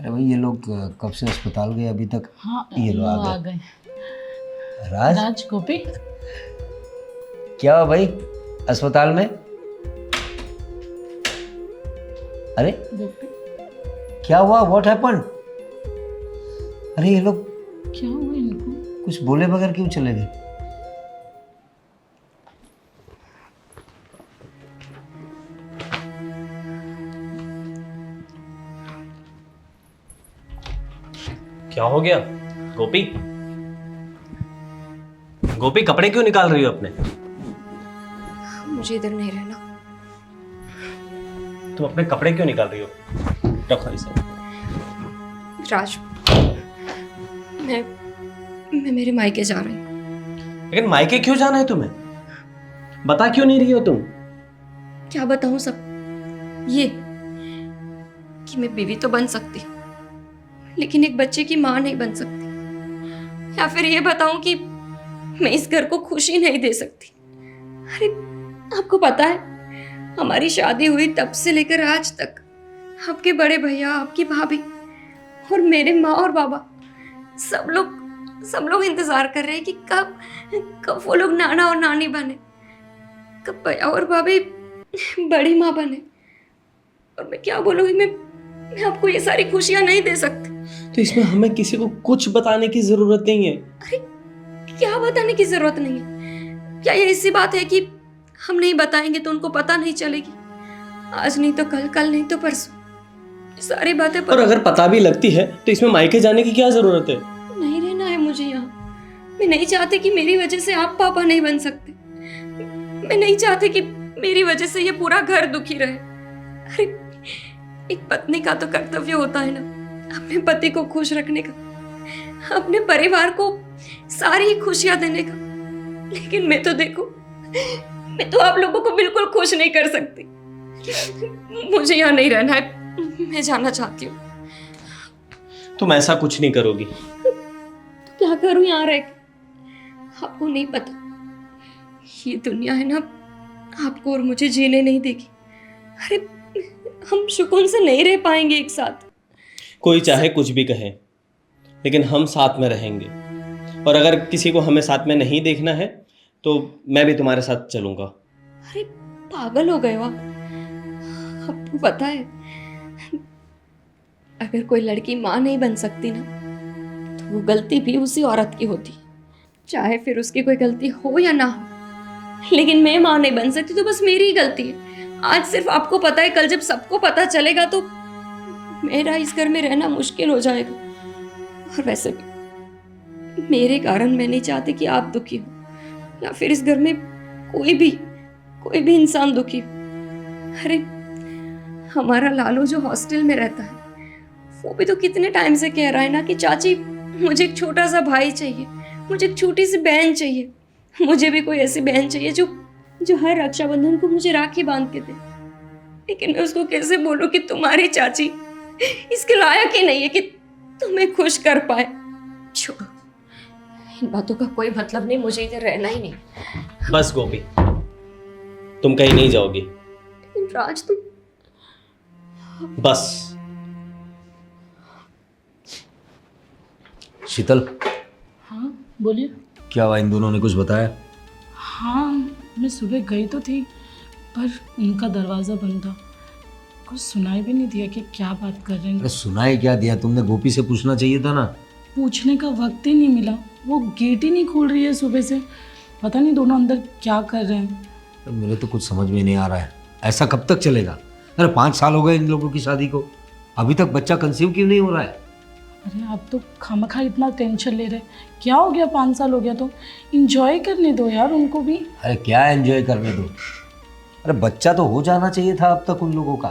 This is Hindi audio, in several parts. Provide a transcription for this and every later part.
अरे भाई ये लोग कब से अस्पताल गए अभी तक? हाँ ये लोग लोग आ आ गए। गए। राज, राज गोपी क्या हुआ भाई अस्पताल में? अरे गोपी क्या हुआ? What happened? अरे ये लोग क्या हुआ इनको? कुछ बोले बगैर क्यों चले गए? क्या हो गया गोपी? गोपी कपड़े क्यों निकाल रही हो अपने? मुझे इधर नहीं रहना। तुम अपने कपड़े क्यों निकाल रही हो? रखो इसे। राज, मैं मेरे मायके जा रही हूँ। लेकिन मायके क्यों जाना है तुम्हें? बता क्यों नहीं रही हो तुम? क्या बताऊँ सब ये कि मैं बीवी तो बन सकती हूँ, लेकिन एक बच्चे की माँ नहीं बन सकती। या फिर ये बताऊं कि मैं इस घर को खुशी नहीं दे सकती। अरे आपको पता है, हमारी शादी हुई तब से लेकर आज तक आपके बड़े भैया, आपकी भाभी और मेरे माँ और बाबा सब लोग इंतजार कर रहे हैं कि कब वो लोग नाना और नानी बने, कब भैया और भाभी बड़ी माँ बने। और मैं क्या बोलूँगी, मैं आपको ये सारी खुशियां नहीं दे सकती। तो इसमें हमें किसी को कुछ बताने की जरूरत नहीं है। अरे क्या बताने की जरूरत नहीं है? क्या ये ऐसी बात है कि हम नहीं बताएंगे तो उनको पता नहीं चलेगी? आज नहीं तो कल नहीं तो परसों, ये सारी बातें और अगर पता भी लगती है तो इसमें मायके जाने की क्या जरूरत है? नहीं रहना है मुझे यहाँ। मैं नहीं चाहती कि मेरी वजह से आप पापा नहीं बन सकते। मैं नहीं चाहती कि मेरी वजह से ये पूरा घर दुखी रहे। अरे एक पत्नी का तो कर्तव्य होता है ना, अपने पति को खुश रखने का, अपने परिवार को सारी खुशियां देने का। लेकिन मैं तो देखो, मैं तो आप लोगों को बिल्कुल खुश नहीं कर सकती। मुझे यहाँ नहीं रहना है, मैं जाना चाहती हूँ। तुम ऐसा कुछ नहीं करोगी। तो क्या करूँ यहाँ रह के? आपको नहीं पता, ये दुनिया है ना, आपको और मुझे जीने नहीं देगी। अरे हम सुकून से नहीं रह पाएंगे एक साथ। कोई चाहे कुछ भी कहे, लेकिन हम साथ में रहेंगे। और अगर किसी को हमें साथ में नहीं देखना है तो मैं भी तुम्हारे साथ चलूंगा। अरे पागल हो गए हो आप? आपको पता है, अगर कोई लड़की माँ नहीं बन सकती ना, तो वो गलती भी उसी औरत की होती, चाहे फिर उसकी कोई गलती हो या ना हो। लेकिन मैं माँ नहीं बन सकती तो बस मेरी ही गलती है। आज सिर्फ आपको पता है, कल जब सबको पता चलेगा तो मेरा इस घर में रहना मुश्किल हो जाएगा। और वैसे भी मेरे कारण मैं नहीं चाहती कि आप दुखी हो, या फिर इस घर में कोई भी इंसान दुखी हो। अरे हमारा लालू जो हॉस्टल में रहता है, वो भी तो कितने टाइम से कह रहा है ना कि चाची मुझे एक छोटा सा भाई चाहिए, मुझे एक छोटी सी बहन चाहिए, मुझे भी कोई ऐसी बहन चाहिए जो हर रक्षाबंधन को मुझे राखी बांध के दे। लेकिन मैं उसको कैसे बोलूं कि तुम्हारी चाची इसके लायक ही नहीं है कि तुम्हें खुश कर पाए। छोड़ो, इन बातों का कोई मतलब नहीं, मुझे इधर रहना ही नहीं। बस गोपी, तुम कहीं नहीं जाओगी। लेकिन राज तुम बस। शीतल, हाँ बोलिए। क्या हुआ? इन दोनों ने कुछ बताया? हाँ मैं सुबह गई तो थी, पर उनका दरवाज़ा बंद था। कुछ सुनाई भी नहीं दिया कि क्या बात कर रहे अरे हैं। सुनाई क्या दिया? तुमने गोपी से पूछना चाहिए था ना। पूछने का वक्त ही नहीं मिला, वो गेट ही नहीं खोल रही है सुबह से। पता नहीं दोनों अंदर क्या कर रहे हैं। अरे मेरे तो कुछ समझ में नहीं आ रहा है, ऐसा कब तक चलेगा? अरे 5 साल हो गए इन लोगों की शादी को, अभी तक बच्चा कंसीव क्यों नहीं हो रहा है? अरे आप तो खामखा इतना टेंशन ले रहे। क्या हो गया? 5 साल हो गया तो इंजॉय करने दो यार उनको भी। अरे क्या एंजॉय करने दो? अरे बच्चा तो हो जाना चाहिए था अब तक उन लोगों का।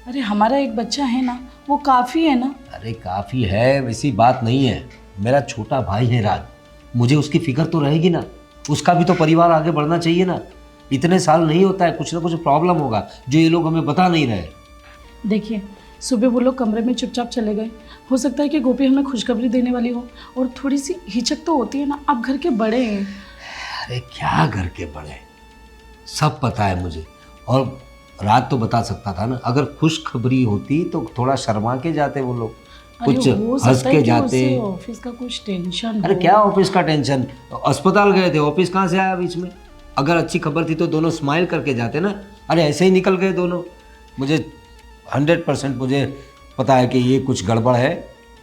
अरे हमारा एक बच्चा है ना, वो काफ़ी है ना। अरे काफ़ी है वैसी बात नहीं है। मेरा छोटा भाई है राज, मुझे उसकी फिक्र तो रहेगी ना। उसका भी तो परिवार आगे बढ़ना चाहिए ना। इतने साल नहीं होता है, कुछ ना कुछ प्रॉब्लम होगा जो ये लोग हमें बता नहीं रहे। देखिए सुबह वो लोग कमरे में चुपचाप चले गए। हो सकता है कि गोपी हमें खुशखबरी देने वाली हो, और थोड़ी सी हिचक तो होती है ना, आप घर के बड़े हैं। अरे क्या घर के बड़े, सब पता है मुझे। और रात तो बता सकता था ना, अगर खुशखबरी होती तो थोड़ा शर्मा के जाते वो लोग। अरे कुछ हो हंस सकता है के कि जाते। उसे ऑफिस का कुछ टेंशन अरे हो। क्या ऑफिस का टेंशन, अस्पताल गए थे, ऑफिस कहाँ से आया बीच में? अगर अच्छी खबर थी तो दोनों स्माइल करके जाते ना। अरे ऐसे ही निकल गए दोनों। मुझे 100% मुझे पता है कि ये कुछ गड़बड़ है,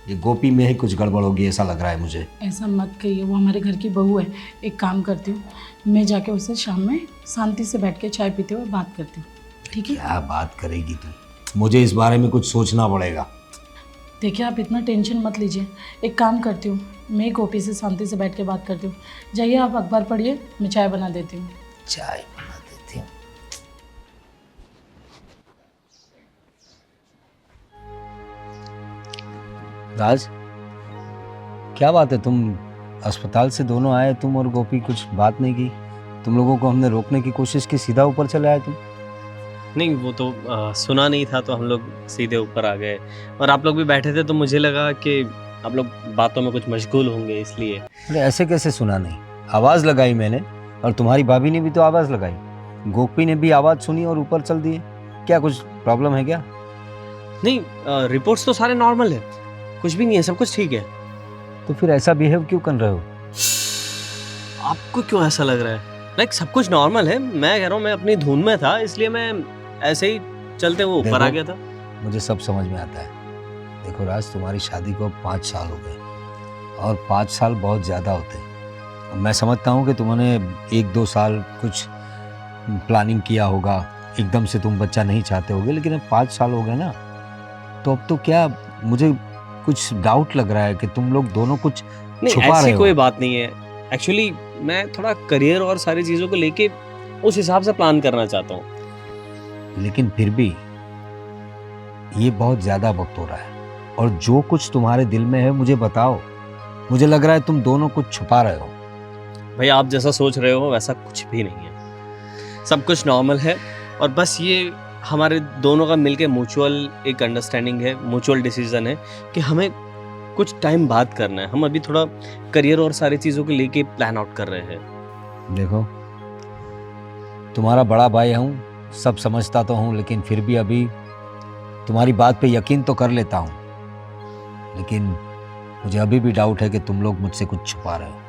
ये गोपी में ही कुछ गड़बड़ होगी, ऐसा लग रहा है मुझे। ऐसा मत कहिए, वो हमारे घर की बहू है। एक काम करती हूँ, मैं जाके उससे शाम में शांति से बैठ के चाय पीते हुए बात करती हूँ, ठीक है? क्या बात करेगी तू? मुझे इस बारे में कुछ सोचना पड़ेगा। देखिए आप इतना टेंशन मत लीजिए। एक काम करती हूँ, मैं गोपी से शांति से बैठ के बात करती हूँ। जाइए आप अखबार पढ़िए, मैं चाय बना देती हूँ। चाय बना देती हूँ। राज, क्या बात है, तुम अस्पताल से दोनों आए, तुम और गोपी कुछ बात नहीं की? तुम लोगों को हमने रोकने की कोशिश की, सीधा ऊपर चले आए तुम। नहीं, वो तो सुना नहीं था तो हम लोग सीधे ऊपर आ गए। और आप लोग भी बैठे थे तो मुझे लगा कि आप लोग बातों में कुछ मशगूल होंगे, इसलिए। अरे ऐसे कैसे सुना नहीं? आवाज़ लगाई मैंने, और तुम्हारी भाभी ने भी तो आवाज़ लगाई। गोपी ने भी आवाज़ सुनी और ऊपर चल दिए। क्या कुछ प्रॉब्लम है क्या? नहीं, रिपोर्ट्स तो सारे नॉर्मल है, कुछ भी नहीं है, सब कुछ ठीक है। तो फिर ऐसा बिहेव क्यों कर रहे हो? आपको क्यों ऐसा लग रहा है? लाइक सब कुछ नॉर्मल है, मैं कह रहा हूँ मैं अपनी धुन में था, इसलिए मैं ऐसे ही चलते हुए ऊपर आ देखो, गया था। मुझे सब समझ में आता है। देखो राज, तुम्हारी शादी को 5 साल हो गए, और 5 साल बहुत ज़्यादा होते हैं। अब मैं समझता हूँ कि तुमने 1-2 साल कुछ प्लानिंग किया होगा, एकदम से तुम बच्चा नहीं चाहते होगे, लेकिन अब 5 साल हो गए ना, तो अब तो क्या, मुझे कुछ डाउट लग रहा है कि तुम लोग दोनों कुछ नहीं, छुपा रहे ऐसी हो। कोई बात नहीं है। एक्चुअली मैं थोड़ा करियर और सारी चीज़ों को लेके उस हिसाब से प्लान करना चाहता हूँ। लेकिन फिर भी ये बहुत ज़्यादा वक्त हो रहा है, और जो कुछ तुम्हारे दिल में है मुझे बताओ। मुझे लग रहा है तुम दोनों कुछ छुपा रहे हो। भाई आप जैसा सोच रहे हो वैसा कुछ भी नहीं है, सब कुछ नॉर्मल है। और बस ये हमारे दोनों का मिलके म्यूचुअल एक अंडरस्टैंडिंग है, म्यूचुअल डिसीजन है कि हमें कुछ टाइम बाद करना है। हम अभी थोड़ा करियर और सारी चीज़ों को लेके प्लान आउट कर रहे हैं। देखो, तुम्हारा बड़ा भाई हूँ, सब समझता तो हूँ, लेकिन फिर भी अभी तुम्हारी बात पे यकीन तो कर लेता हूँ, लेकिन मुझे अभी भी डाउट है कि तुम लोग मुझसे कुछ छुपा रहे हो।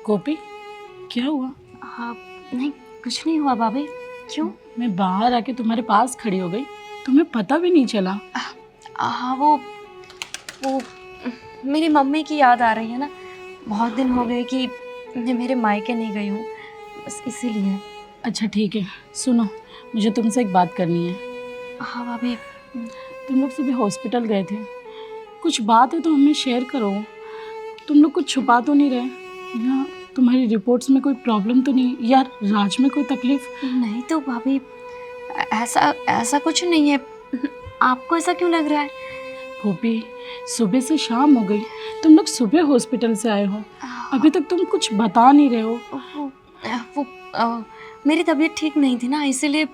गोपी, क्या हुआ? हाँ, नहीं कुछ नहीं हुआ भाभी। क्यों? मैं बाहर आके तुम्हारे पास खड़ी हो गई, तुम्हें पता भी नहीं चला। हाँ, वो मेरी मम्मी की याद आ रही है ना। बहुत दिन हो गए कि मैं मेरे मायके नहीं गई हूँ, बस इसीलिए। अच्छा ठीक है, सुनो, मुझे तुमसे एक बात करनी है। हाँ भाभी। तुम लोग सुबह हॉस्पिटल गए थे, कुछ बात है तो हमें शेयर करो। तुम लोग कुछ छुपा तो नहीं रहे, या तुम्हारी रिपोर्ट्स में कोई प्रॉब्लम तो नहीं, या राज में कोई तकलीफ? नहीं तो भाभी, ऐसा कुछ नहीं है। आपको ऐसा क्यों लग रहा है? गोपी, सुबह से शाम हो गई, तुम लोग सुबह हॉस्पिटल से आए हो, अभी तक तुम कुछ बता नहीं रहे हो। मेरी तबीयत ठीक नहीं थी ना, इसीलिए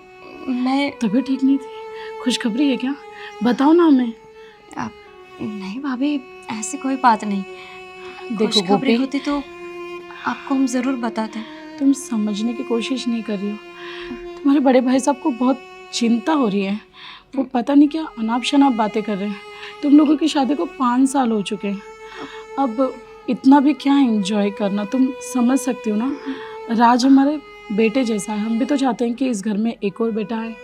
मैं। तबीयत ठीक नहीं थी? खुशखबरी है क्या? बताओ ना हमें। नहीं भाभी, ऐसी कोई बात नहीं। देखो खुशखबरी गोपी, होती तो आपको हम ज़रूर बताते। तुम समझने की कोशिश नहीं कर रही हो। तुम्हारे बड़े भाई साहब को बहुत चिंता हो रही है, वो पता नहीं क्या अनाप शनाप बातें कर रहे हैं। तुम लोगों की शादी को 5 साल हो चुके हैं, अब इतना भी क्या एंजॉय करना, तुम समझ सकती हो ना। राज हमारे बेटे जैसा है, हम भी तो चाहते हैं कि इस घर में एक और बेटा आए।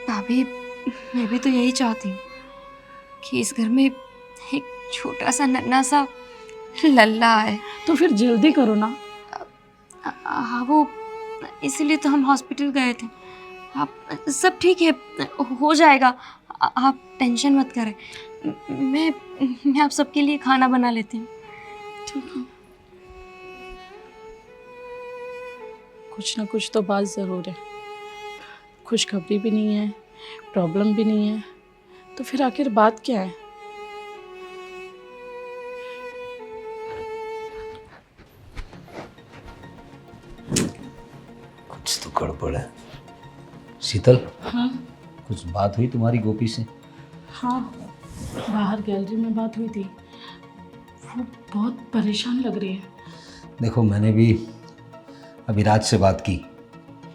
भाभी, मैं भी तो यही चाहती हूँ कि इस घर में एक छोटा सा नन्हा सा लल्ला है। तो फिर जल्दी करो ना। हाँ, वो इसीलिए तो हम हॉस्पिटल गए थे। आप सब ठीक है, हो जाएगा, आप टेंशन मत करें। मैं आप सबके लिए खाना बना लेती हूँ। ठीक है, कुछ ना कुछ तो बात ज़रूर है। खुशखबरी भी नहीं है, प्रॉब्लम भी नहीं है, तो फिर आखिर बात क्या है? कुछ तो गड़बड़ है। शीतल, हाँ कुछ बात हुई तुम्हारी गोपी से? हाँ, बाहर गैलरी में बात हुई थी। वो बहुत परेशान लग रही है। देखो मैंने भी अभी राज से बात की।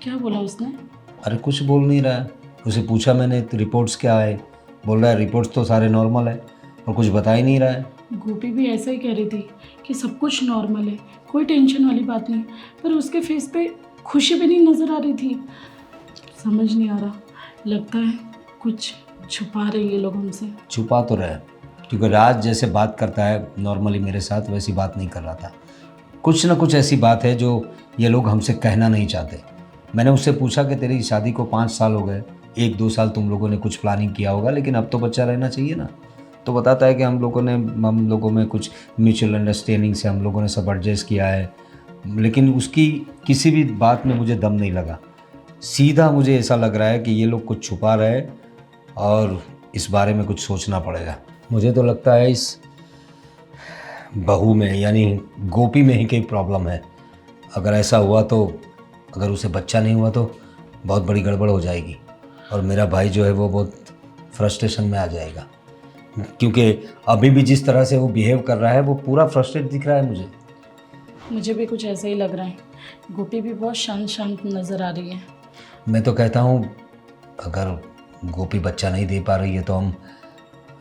क्या बोला उसने? अरे कुछ बोल नहीं रहा है। उसे पूछा मैंने तो रिपोर्ट्स क्या है, बोल रहा है रिपोर्ट्स तो सारे नॉर्मल है और कुछ बता ही नहीं रहा है। गोपी भी ऐसा ही कह रही थी कि सब कुछ नॉर्मल है, कोई टेंशन वाली बात नहीं, पर उसके फेस पे खुशी भी नहीं नज़र आ रही थी। समझ नहीं आ रहा, लगता है कुछ छुपा रहे ये लोग हमसे। छुपा तो रहे, क्योंकि राज जैसे बात करता है नॉर्मली मेरे साथ वैसी बात नहीं कर रहा था। कुछ ना कुछ ऐसी बात है जो ये लोग हमसे कहना नहीं चाहते। मैंने उससे पूछा कि तेरी शादी को 5 साल हो गए, 1-2 साल तुम लोगों ने कुछ प्लानिंग किया होगा, लेकिन अब तो बच्चा रहना चाहिए ना। तो बताता है कि हम लोगों में कुछ म्यूचुअल अंडरस्टैंडिंग से हम लोगों ने सब एडजस्ट किया है, लेकिन उसकी किसी भी बात में मुझे दम नहीं लगा। सीधा मुझे ऐसा लग रहा है कि ये लोग कुछ छुपा रहे हैं और इस बारे में कुछ सोचना पड़ेगा। मुझे तो लगता है इस बहू में यानी गोपी में ही कोई प्रॉब्लम है। अगर ऐसा हुआ तो, अगर उसे बच्चा नहीं हुआ तो बहुत बड़ी गड़बड़ हो जाएगी और मेरा भाई जो है वो बहुत फ्रस्ट्रेशन में आ जाएगा, क्योंकि अभी भी जिस तरह से वो बिहेव कर रहा है वो पूरा फ्रस्ट्रेट दिख रहा है मुझे भी कुछ ऐसा ही लग रहा है। गोपी भी बहुत शांत शांत नज़र आ रही है। मैं तो कहता हूँ अगर गोपी बच्चा नहीं दे पा रही है तो हम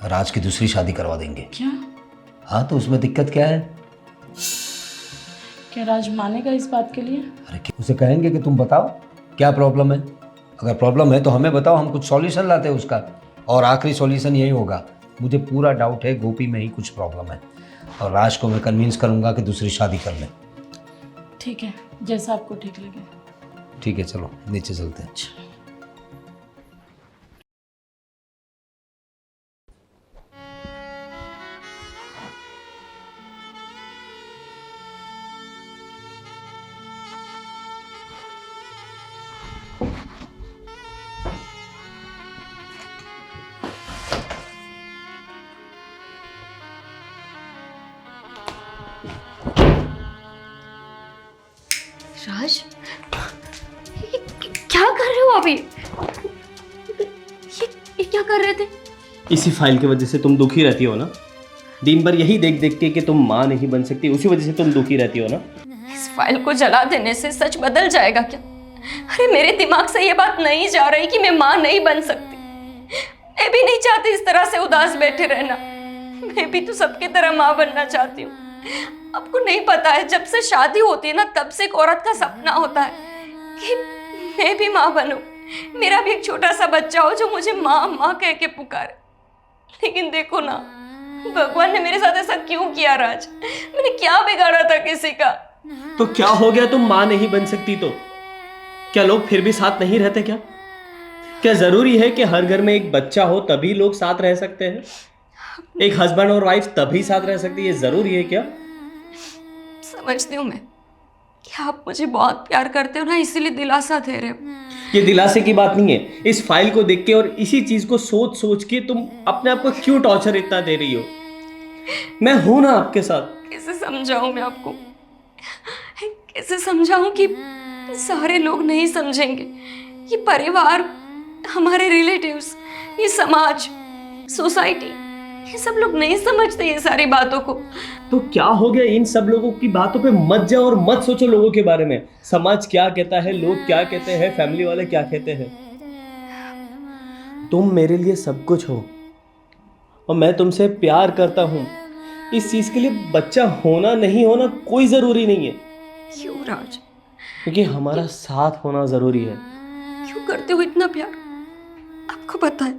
राज की दूसरी शादी करवा देंगे। क्या? हाँ, तो उसमें दिक्कत क्या है? क्या राज मानेगा इस बात के लिए? अरे उसे कहेंगे कि तुम बताओ क्या प्रॉब्लम है, अगर प्रॉब्लम है तो हमें बताओ, हम कुछ सॉल्यूशन लाते हैं उसका, और आखिरी सॉल्यूशन यही होगा। मुझे पूरा डाउट है गोपी में ही कुछ प्रॉब्लम है और राज को मैं कन्विंस करूंगा कि दूसरी शादी कर ले। ठीक है, जैसा आपको ठीक लगे। ठीक है, चलो नीचे चलते हैं। राज, क्या कर रहे हो अभी? ये क्या कर रहे थे? इसी फाइल की वजह से तुम दुखी रहती हो ना। दिन भर यही देख देख के कि तुम माँ नहीं बन सकती, उसी वजह से तुम दुखी रहती हो ना। इस फाइल को जला देने से सच बदल जाएगा क्या? अरे मेरे दिमाग से ये बात नहीं जा रही कि मैं माँ नहीं बन सकती। मैं भी नहीं चाहती इस तरह से उदास बैठे रहना। मैं भी तो सबके तरह माँ बनना चाहती हूँ। आपको नहीं पता है, जब से शादी होती है ना तब से एक औरत का सपना होता है कि मैं भी माँ बनूं, मेरा भी एक छोटा सा बच्चा हो जो मुझे माँ माँ कह के पुकारे। लेकिन देखो ना, भगवान ने मेरे साथ ऐसा क्यों किया राज? मैंने क्या बिगाड़ा था किसी का? तो क्या हो गया, तुम माँ नहीं बन सकती तो क्या लोग फिर भी साथ नहीं रहते? क्या जरूरी है कि हर घर में एक बच्चा हो तभी लोग साथ रह सकते हैं? एक हस्बैंड और वाइफ तभी साथ रह सकती है, जरूरी है क्या? समझती हूँ मैं कि आप मुझे बहुत प्यार करते हो ना, इसीलिए दिलासा दे रहे हो। ये दिलासे की बात नहीं है। इस फाइल को देख के और इसी चीज को सोच सोच के तुम अपने आप को क्यों टॉर्चर इतना दे रही हो? मैं हूं ना आपके साथ। कैसे समझाऊं मैं आपको? कैसे समझाऊं कि सारे लोग नहीं समझेंगे? ये परिवार, हमारे रिलेटिव्स, ये समाज, सोसाइटी, ये सब लोग नहीं समझते ये सारी बातों को। तो क्या हो गया? इन सब लोगों की बातों पे मत जाओ और मत सोचो लोगों के बारे में। समाज क्या कहता है, लोग क्या कहते हैं, फैमिली वाले क्या कहते हैं। तुम मेरे लिए सब कुछ हो और मैं तुमसे प्यार करता हूं। इस चीज के लिए बच्चा होना नहीं होना कोई जरूरी नहीं है। क्यों राज? क्योंकि हमारा साथ होना जरूरी है। क्यों करते हो इतना प्यार? आपको पता है,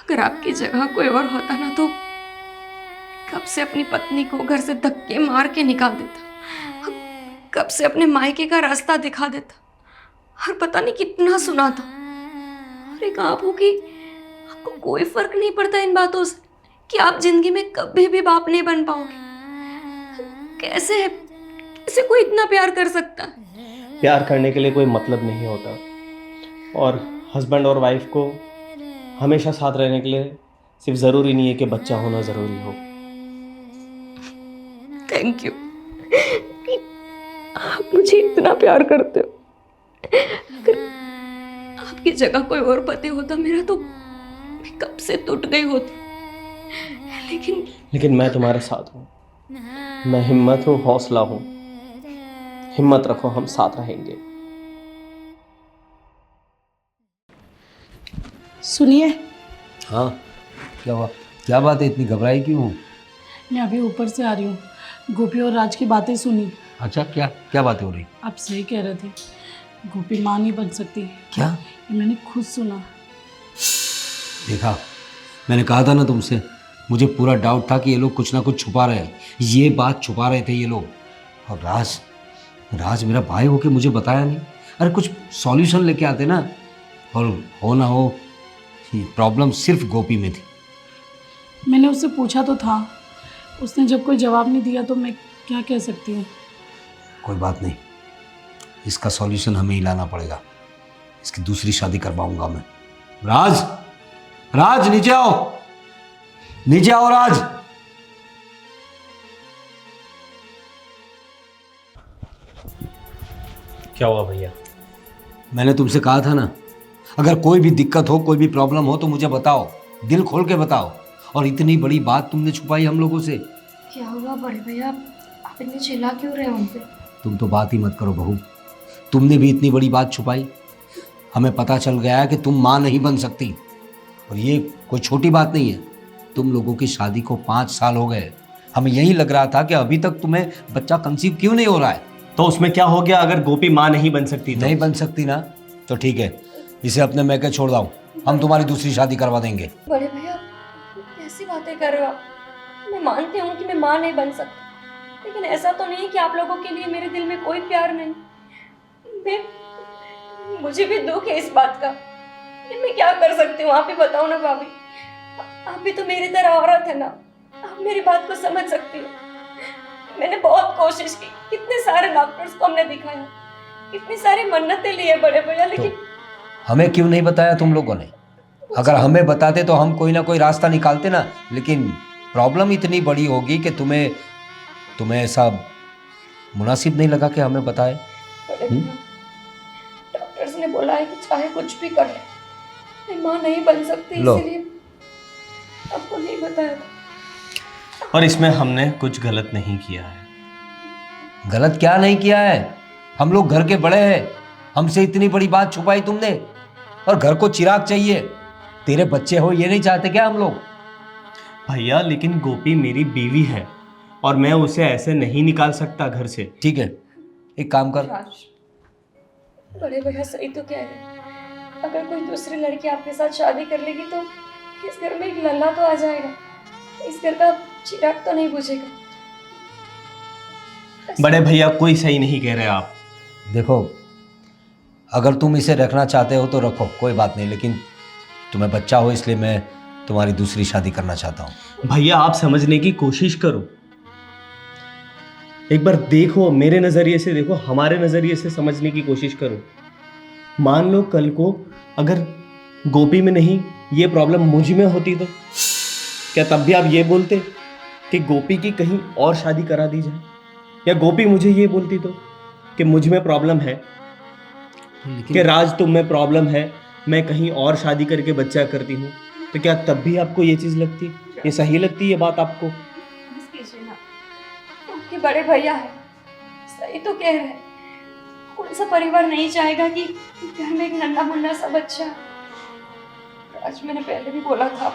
अगर आपकी जगह कोई और होता ना तो कब से अपनी पत्नी को घर से धक्के मार के निकाल देता, कब से अपने मायके का रास्ता दिखा देता, और पता नहीं कितना सुना था। और एक आप हो कि आपको कोई फर्क नहीं पड़ता इन बातों से कि आप जिंदगी में कभी भी बाप नहीं बन पाओगे। कैसे कोई इतना प्यार कर सकता है? प्यार करने के लिए कोई मतलब नहीं होता, और हस्बैंड और वाइफ को हमेशा साथ रहने के लिए सिर्फ ज़रूरी नहीं है कि बच्चा होना ज़रूरी हो। थैंक यू, आप मुझे इतना प्यार करते हो। अगर आपकी जगह कोई और पति होता मेरा तो मैं कब से टूट गई होती। लेकिन मैं तुम्हारे साथ हूँ, मैं हिम्मत हूँ, हौसला हूँ। हिम्मत रखो, हम साथ रहेंगे। सुनिए, हाँ, क्या हुआ? क्या बात है, इतनी घबराई क्यों हो? मैं अभी ऊपर से आ रही हूँ। गोपी और राज की बातें सुनी। अच्छा, क्या क्या बातें हो रही? आप सही कह रहे थे, गोपी माँ नहीं बन सकती। क्या? ये मैंने खुद सुना। देखा, मैंने कहा था ना तुमसे, मुझे पूरा डाउट था कि ये लोग कुछ ना कुछ छुपा रहे हैं। ये बात छुपा रहे थे ये लोग। और राज राज मेरा भाई होके मुझे बताया नहीं। अरे कुछ सॉल्यूशन लेके आते ना। और हो ना हो, प्रॉब्लम सिर्फ गोपी में थी। मैंने उससे पूछा तो था, उसने जब कोई जवाब नहीं दिया तो मैं क्या कह सकती हूँ। कोई बात नहीं, इसका सॉल्यूशन हमें ही लाना पड़ेगा। इसकी दूसरी शादी करवाऊंगा मैं। राज, राज नीचे आओ, नीचे आओ राज। क्या हुआ भैया? मैंने तुमसे कहा था ना, अगर कोई भी दिक्कत हो, कोई भी प्रॉब्लम हो तो मुझे बताओ, दिल खोल के बताओ। और इतनी बड़ी बात तुमने छुपाई हम लोगों से। क्या हुआ बड़े भैया, आप इतने चिल्ला क्यों रहे हो उनसे? तुम तो बात ही मत करो बहू, तुमने भी इतनी बड़ी बात छुपाई। हमें पता चल गया है कि तुम माँ नहीं बन सकती। और ये कोई छोटी बात नहीं है। तुम लोगों की शादी को 5 साल हो गए। हमें यही लग रहा था कि अभी तक तुम्हें बच्चा कंसीव क्यों नहीं हो रहा है। तो उसमें क्या हो गया अगर गोपी माँ नहीं बन सकती तो? नहीं बन सकती ना, तो ठीक है, इसे अपने मैके छोड़ दाओ। हम तुम्हारी दूसरी शादी करवा देंगे। बड़े भैया कैसी बातें कर रहे हो आप? मैं मानती हूँ कि मैं माँ नहीं बन सकती, लेकिन ऐसा तो नहीं कि आप लोगों के लिए मेरे दिल में कोई प्यार नहीं। मुझे भी दुख है इस बात का, लेकिन मैं क्या कर सकती हूँ? आप ही बताओ ना भाभी, आप भी तो मेरी तरह औरत है ना, आप मेरी बात को समझ सकती हो। मैंने बहुत कोशिश की, कितने सारे डॉक्टर्स को हमने दिखाया, कितनी सारी मन्नतें ली है बड़े भैया, लेकिन हमें क्यों नहीं बताया तुम लोगों ने? अगर हमें बताते तो हम कोई ना कोई रास्ता निकालते ना। लेकिन प्रॉब्लम इतनी बड़ी होगी कि तुम्हें ऐसा मुनासिब नहीं लगा कि हमें बताए। बड़े भैया, डॉक्टर्स ने बोला है कि चाहे कुछ भी कर ले, मैं माँ नहीं बन सकती, लो। इसीलिए आपको नहीं बताया था। और इसमें हमने कुछ गलत नहीं किया है। गलत क्या नहीं किया है? हम लोग घर के बड़े हैं, हमसे इतनी बड़ी बात छुपाई तुमने। और घर को चिराग चाहिए, तेरे बच्चे हो ये नहीं चाहते क्या हम लोग? भैया लेकिन गोपी मेरी बीवी है और मैं उसे ऐसे नहीं निकाल सकता घर से। ठीक है, एक काम कर। राज, बड़े भैया सही तो कह रहे हैं। अगर कोई दूसरी लड़की आपके साथ शादी कर लेगी तो इस घर में एक लल्ला तो आ जाएगा, इस घर का चिराग तो नहीं बुझेगा। बड़े भैया कोई सही नहीं कह रहे आप। देखो, अगर तुम इसे रखना चाहते हो तो रखो, कोई बात नहीं, लेकिन तुम्हें बच्चा हो इसलिए मैं तुम्हारी दूसरी शादी करना चाहता हूँ। भैया आप समझने की कोशिश करो, एक बार देखो, मेरे नज़रिए से देखो, हमारे नज़रिए से समझने की कोशिश करो। मान लो कल को अगर गोपी में नहीं ये प्रॉब्लम मुझ में होती तो क्या तब भी आप ये बोलते कि गोपी की कहीं और शादी करा दी जाए? या गोपी मुझे ये बोलती तो कि मुझ में प्रॉब्लम है, कि राज तुम में प्रॉब्लम है, मैं कहीं और शादी करके बच्चा करती हूँ, तो क्या तब भी आपको ये चीज़ लगती, ये सही लगती ये बात आपको? बस कीजिए ना, आपके बड़े भैया है, सही तो कह रहे हैं। कौन सा परिवार नहीं चाहेगा कि घर में एक नन्हा मुन्ना सा बच्चा? आज मैंने पहले भी बोला था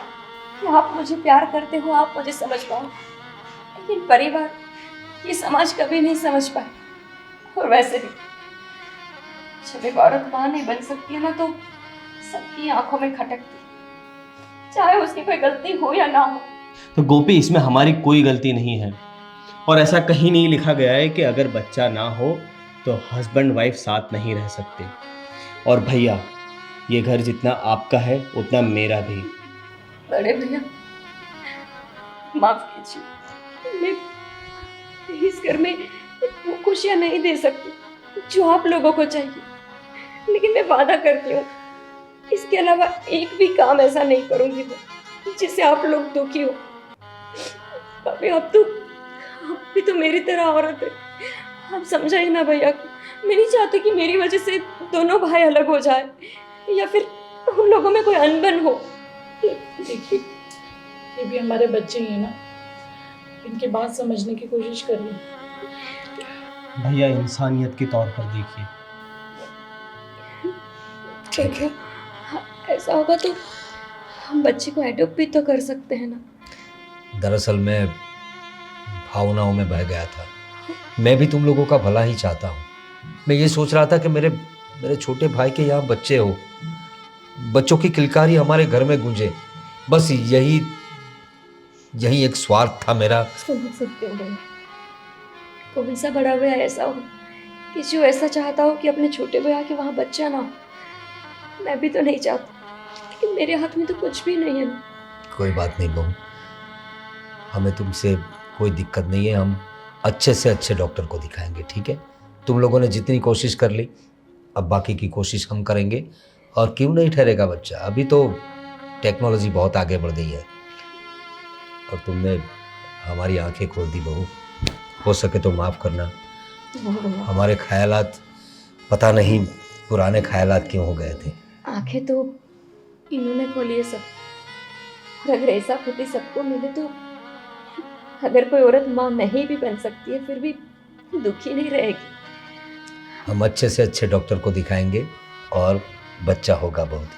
कि आप मुझे प्यार करते हो, आप मुझे समझ पाओ, लेकिन परिवार, ये समाज कभी नहीं समझ पाए। और वैसे भी जब एक औरत माँ नहीं बन सकती है ना, तो सबकी आंखों में खटकती, चाहे उसकी कोई गलती हो या ना हो। तो गोपी इसमें हमारी कोई गलती नहीं है, और ऐसा कहीं नहीं लिखा गया है कि अगर बच्चा ना हो तो हस्बैंड वाइफ साथ नहीं रह सकते। और भैया ये घर जितना आपका है उतना मेरा भी। बड़े भैया माफ कीजिए, मैं इस घर में वो खुशियाँ नहीं दे सकती जो आप लोगों को चाहिए, लेकिन मैं वादा करती हूँ इसके अलावा एक भी काम ऐसा नहीं करूँगी मैं जिससे आप लोग दुखी हो। अभी आप भी तो मेरी तरह औरत है, आप समझाइए ना भैया को। मैं नहीं चाहती कि मेरी वजह से दोनों भाई अलग हो जाए या फिर उन लोगों में कोई अनबन हो। देखिए ये भी हमारे बच्चे ही हैं ना, इनकी बात समझने की कोशिश करिए। भैया इंसानियत के तौर पर देखिए। ठीक है। ऐसा होगा तो हम बच्चे को एडॉप्ट भी तो कर सकते हैं ना। दरअसल मैं भावनाओं में बह गया था। मैं भी तुम लोगों का भला ही चाहता हूँ। मैं ये सोच रहा था कि मेरे छोटे भाई के यहाँ बच्चे हो, बच्चों की किलकारी हमारे घर में गूंजे। बस यही एक स्वार्थ था मेरा। समझ सकते हो भैया, कौन सा बड़ा भैया ऐसा हो कि जो ऐसा चाहता हो कि अपने छोटे भैया के वहाँ बच्चा ना हो। मैं भी तो नहीं चाहती, लेकिन मेरे हाथ में तो कुछ भी नहीं है ना। कोई बात नहीं बहू, हमें तुमसे कोई दिक्कत नहीं है। हम अच्छे से अच्छे डॉक्टर को दिखाएंगे, ठीक है? तुम लोगों ने जितनी कोशिश कर ली, अब बाकी की कोशिश हम करेंगे। और क्यों नहीं ठहरेगा बच्चा? अभी तो टेक्नोलॉजी बहुत आगे बढ़ गई है और तुमने हमारी आंखें खोल दी बहू। हो सके तो माफ़ करना। हमारे ख्यालात पता नहीं पुराने ख्यालात क्यों हो गए थे। आंखें तो इन्होंने खोली है सब, और अगर ऐसा पति सबको मिले तो अगर कोई औरत माँ नहीं भी बन सकती है फिर भी दुखी नहीं रहेगी। हम अच्छे से अच्छे डॉक्टर को दिखाएंगे और बच्चा होगा बहुत।